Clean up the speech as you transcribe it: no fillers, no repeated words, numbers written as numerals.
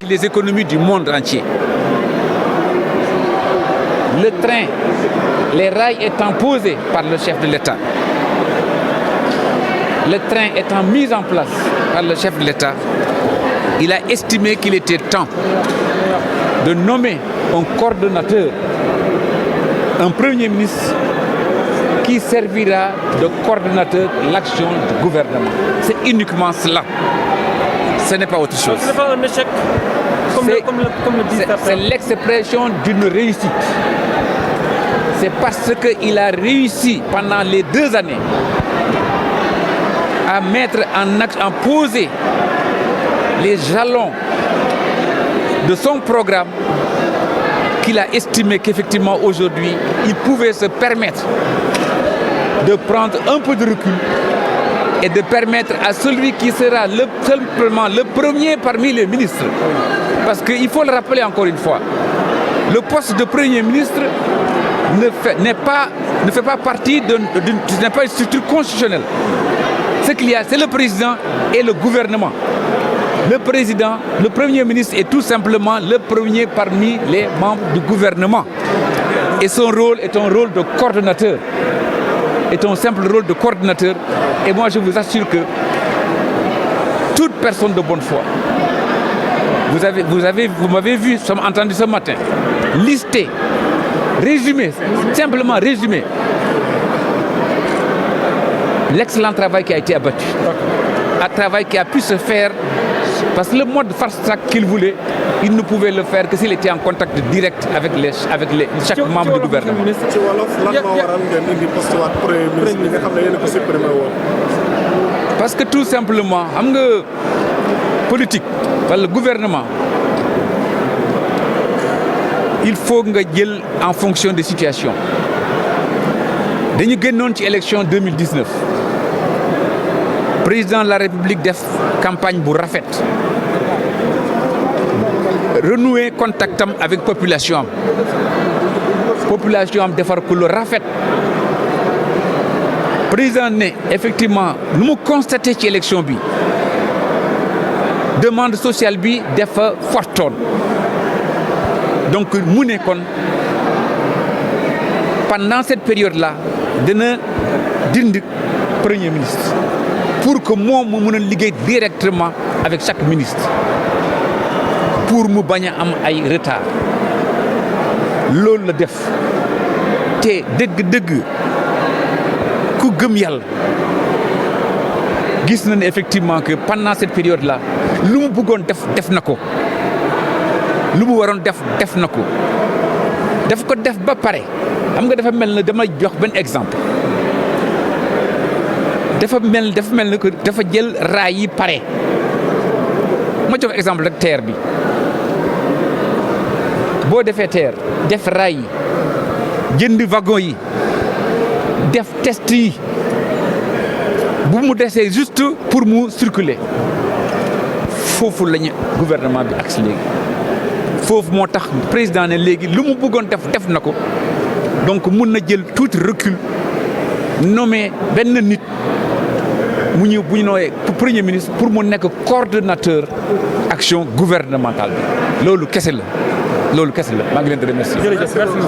les économies du monde entier. Le train, les rails étant posés par le chef de l'État, le train étant mis en place par le chef de l'État, il a estimé qu'il était temps de nommer un coordonnateur, un premier ministre qui servira de coordonnateur de l'action du gouvernement. C'est uniquement cela. Ce n'est pas autre chose. Ce n'est pas un échec, comme le dit c'est l'expression d'une réussite. C'est parce qu'il a réussi pendant les 2 années à mettre en acte, à poser les jalons de son programme qu'il a estimé qu'effectivement aujourd'hui, il pouvait se permettre de prendre un peu de recul et de permettre à celui qui sera simplement le premier parmi les ministres. Parce qu'il faut le rappeler encore une fois, le poste de Premier ministre ne fait pas partie n'est pas une structure constitutionnelle. Ce qu'il y a, c'est le président et le gouvernement. Le président, le Premier ministre est tout simplement le premier parmi les membres du gouvernement. Et son rôle est un rôle de coordonnateur. Est un simple rôle de coordonnateur. Et moi, je vous assure que toute personne de bonne foi, vous m'avez vu, nous sommes entendus ce matin, lister, résumer, simplement résumer l'excellent travail qui a été abattu. Un travail qui a pu se faire parce que le mode fast-track qu'il voulait, il ne pouvait le faire que s'il était en contact direct avec chaque membre du gouvernement. Parce que tout simplement, politique, le gouvernement, il faut que en fonction des situations. Nous avons gagné l'élection 2019. Le président de la République a fait une campagne pour Rafet. Renouer contact avec la population. La population a fait le Rafet. Le président, effectivement, nous avons constaté que l'élection, la demande sociale est forte. Donc, pendant cette période-là, nous avons Premier ministre. Pour que moi, je puisse liguer directement avec chaque ministre. Pour que je ne ait pas de retard. C'est ce que je fais. Et deug ku gëm yalla gis nañ effectivement que pendant cette période là lu mu bëggoon def nako lu mu waroon def nako daf ko def ba pare xam nga dafa mel ne dama jox ben exemple dafa mel ne que dafa jël raay yi pare ma jox exemple rek terre bi boo defee terre def raay yi jënd wagon yi def test yi bu mu desee juste pour mu circuler foofu lañu gouvernement bi agsi léegi foofu moo tax président ne léegi lu mu bëggoon def na ko donc mun na jël tuuti recul nommé benn nit mu ñu bu ñu nooyee premier ministre pour mu nekk coordonnateur action gouvernementale bi loolu kese la maa ngi leen di remercier. Jërëjëf, merci.